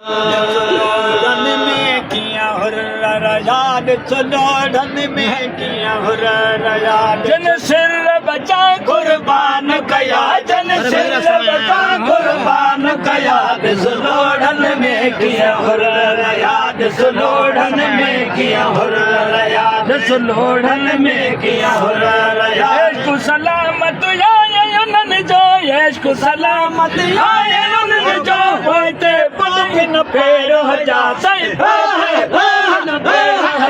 लोढ़न में किया हुर्र याद लोढ़न में किया हुर्र याद जन सिर बचा कुर्बान कया जन सिर बचा कुर्बान कया लोढ़न में किया हुर्र याद लोढ़न में किया हुर्र याद लोढ़न में किया हुर्र याद को सलामत आयन जो यश को सलामत आयन जो होते न फेर हो जा सही न फेर हो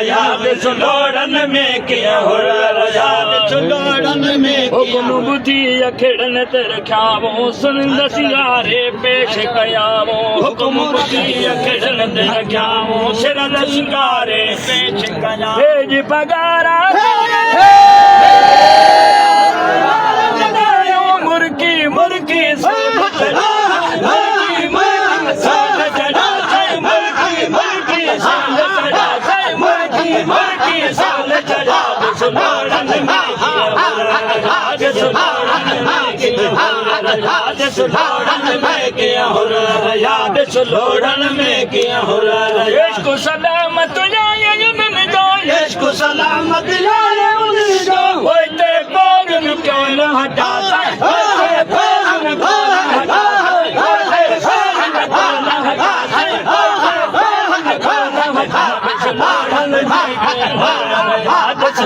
जा लोढ़न में किया हुकुम बुद्धि अखिड़न ते रखियावो सुनिंद सिंगारे पेश कयावो हुकुम बुद्धि अखिड़न ते रखियावो सिरन सिंगारे पेश कयावो भेज पगारा मुर्गी मुर्गी लोढ़न में किया हुर्र याद लोढ़न में किया हुर्र यश को सलामत आयन जो यश को सलामत आयन जो होते बोगन क्यों न हटा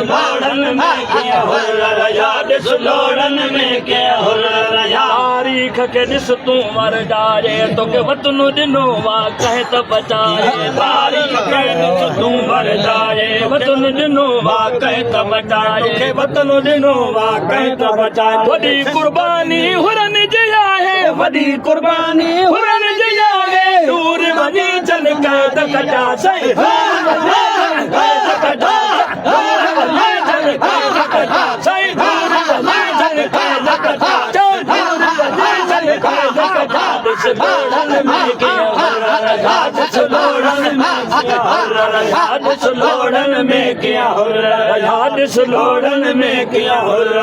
लोढ़न में किया हुर्र याद लोढ़न में किया हुर्र तारीख के ॾिस तूं मर जाए तोखे वतन ॾिनो वा कहे त बचाए तारीख के ॾिस तूं मर जाए वतन ॾिनो वा कहे त बचाए तोखे वतन ॾिनो वा कहे त बचाए वॾी कुर्बानी हुरन जी आहे वॾी कुर्बानी हुरन जी आहे दूर वञी जन कैद कटा सही लोढ़न में किया हुर्र याद लोढ़न में किया हुर्र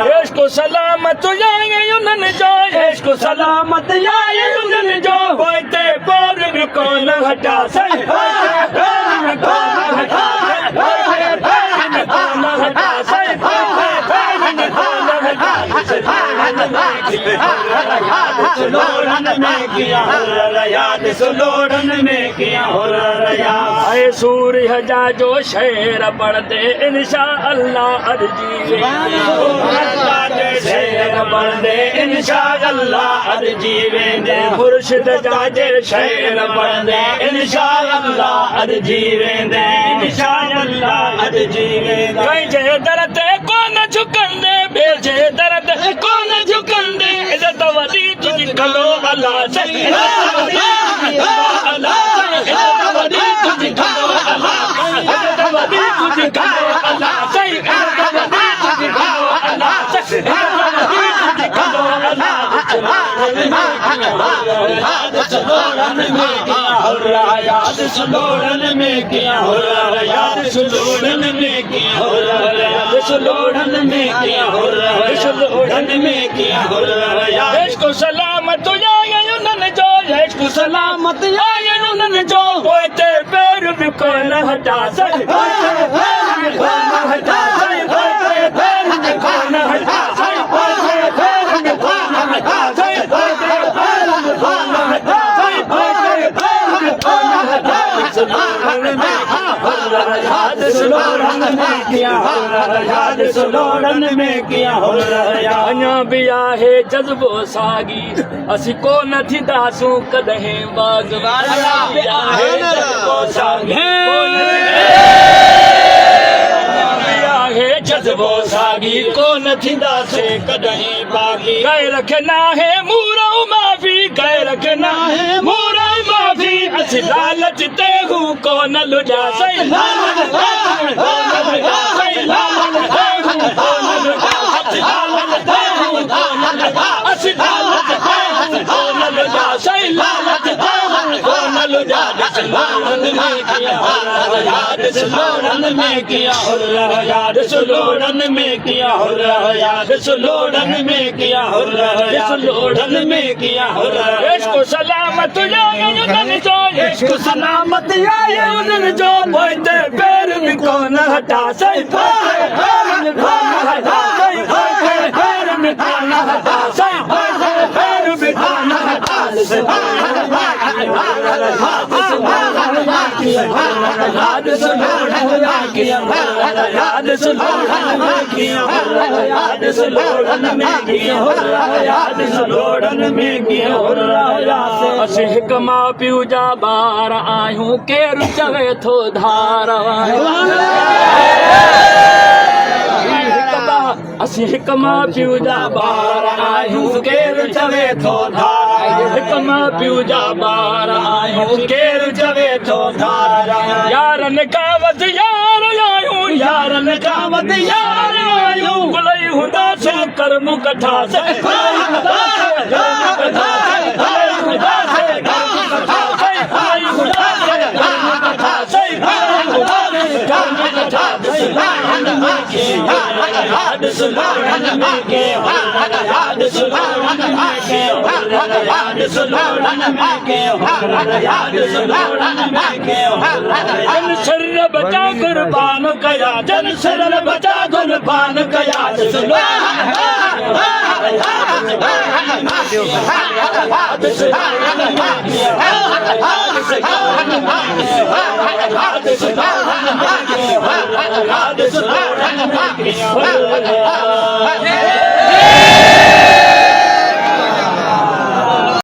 यश को सलामत आयन जो यश को सलामत आयन जो होते बोर को न हटा सही लोढ़न में किया हुर्र याद लोढ़न में किया हुर्र याद सूर्य जा जो शेर पढ़दे इंशा अल्लाह अर्जी शेर पढ़दे इंशा अल्लाह अर्जी वेंदे मुर्शिद जा जे शेर पढ़दे इंशा अल्लाह अर्जी वेंदे इंशा अल्लाह अर्जी वेंदे कई जे दर ते कोन झुकंदे बेजे दर ते कोन झुकंदे इज्जत वदी तुझी कलो अल्लाह सही अल्लाह वदी तुझी कलो अल्लाह वदी तुझी कलो अल्लाह सही वदी तुझी कलो अल्लाह सही वदी तुझी कलो अल्लाह लोढ़न में किया हुर्र याद लोढ़न में किया हुर्र याद लोढ़न में किया हुर्र याद लोढ़न में किया हुर्र लोढ़न में किया हुर्र याद को सलामत आयन जो यश को सलामत आयन जो होते पैर भी को न हटा सही अञा बि आहे जज़्बो सागी असीं कोन थींदासूं कॾहिं बाग़ जज़्बो सागी कोन थींदासीं कॾहिं बाग़ी गैर खे नाहे मूरो माफ़ी गैर खे नाहे मूरो माफ़ी असीं लालच ते हू कोन लुॼा सही सुलोड़न में किया हुर्रा याद सुलोड़न में किया हुर्रा याद सुलोड़न में किया हुर्रा याद सुलोड़न में किया हुर्रा सुलोड़न में किया हुर्रा इश्क सलामत यादन जो इश्क सलामत यादन जो बोलते पैर में कौन हटा सही पैर में कौन हटा सही पैर में कौन हटा सही पैर में कौन हटा याद सुलोड़न में किया याद सुलोड़न में किया याद सुलोड़न में किया याद सुलोड़न में किया असीं हिक मां पीउ जा ॿार आहियूं केरु चवे थो धार असीं हिक मां पीउ जा ॿार आहियूं केरु चवे थो धार हिक मां पीउ जा ॿार आहियूं केरु चवे थो धार यारनि खां वधि यार आहियूं यारनि खां वधि यार आहियूं गुलई हूंदासीं कर्म कठा याद सुलोड़न में किया याद सुलोड़न में किया याद सुलोड़न में किया याद सुलोड़न में किया जन सिर बचा कुर्बान कया जन सिर बचा कुर्बान कया याद सुलोड़न में किया याद सुलोड़न में किया याद सुलोड़न में किया